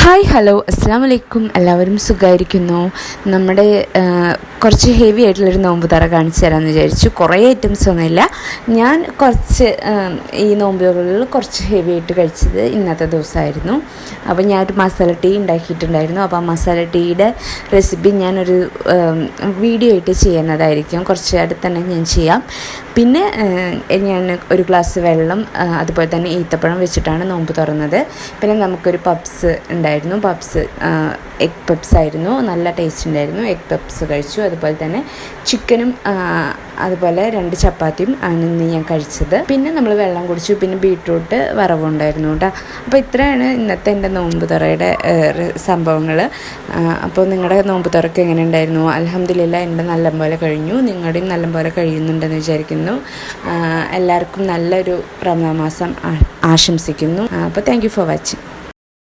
Hi hello അസ്സാം വലൈക്കും. എല്ലാവരും സുഖമായിരിക്കുന്നു. നമ്മുടെ കുറച്ച് ഹെവി ആയിട്ടുള്ളൊരു നോമ്പ് തറ കാണിച്ചു തരാമെന്ന് വിചാരിച്ചു. കുറേ ഐറ്റംസ് ഒന്നുമില്ല. ഞാൻ കുറച്ച് ഈ നോമ്പുകളിൽ കുറച്ച് ഹെവി ആയിട്ട് കഴിച്ചത് ഇന്നത്തെ ദിവസമായിരുന്നു. അപ്പോൾ ഞാനൊരു മസാല ടീ ഉണ്ടാക്കിയിട്ടുണ്ടായിരുന്നു. അപ്പോൾ ആ മസാല ടീയുടെ റെസിപ്പി ഞാനൊരു വീഡിയോ ആയിട്ട് ചെയ്യുന്നതായിരിക്കും. കുറച്ച് അടുത്ത് തന്നെ ഞാൻ ചെയ്യാം. പിന്നെ ഞാൻ ഒരു ഗ്ലാസ് വെള്ളം അതുപോലെ തന്നെ ഈത്തപ്പഴം വെച്ചിട്ടാണ് നോമ്പ് തുറന്നത്. പിന്നെ നമുക്കൊരു പപ്സ് ഉണ്ടായിരുന്നു. എഗ് പപ്സ് ആയിരുന്നു. നല്ല ടേസ്റ്റ് ഉണ്ടായിരുന്നു. എഗ് പപ്സ് കഴിച്ചു. അതുപോലെ തന്നെ ചിക്കനും അതുപോലെ 2 ചപ്പാത്തിയും ആണ് ഇന്ന് ഞാൻ കഴിച്ചത്. പിന്നെ നമ്മൾ വെള്ളം കുടിച്ചു. പിന്നെ ബീട്രൂട്ട് വറവുണ്ടായിരുന്നു കേട്ടോ. അപ്പോൾ ഇത്രയാണ് ഇന്നത്തെ എൻ്റെ നോമ്പ് തുറയുടെ സംഭവങ്ങൾ. അപ്പോൾ നിങ്ങളുടെ നോമ്പ് തുറക്ക് എങ്ങനെ ഉണ്ടായിരുന്നു? അൽഹംദുലില്ലാ എൻ്റെ നല്ലപോലെ കഴിഞ്ഞു. നിങ്ങളുടെയും നല്ലപോലെ കഴിയുന്നുണ്ടെന്ന് വിചാരിക്കുന്നു. എല്ലാവർക്കും നല്ലൊരു റമദാൻ മാസം ആശംസിക്കുന്നു. അപ്പോൾ താങ്ക് യു ഫോർ വാച്ചിങ്.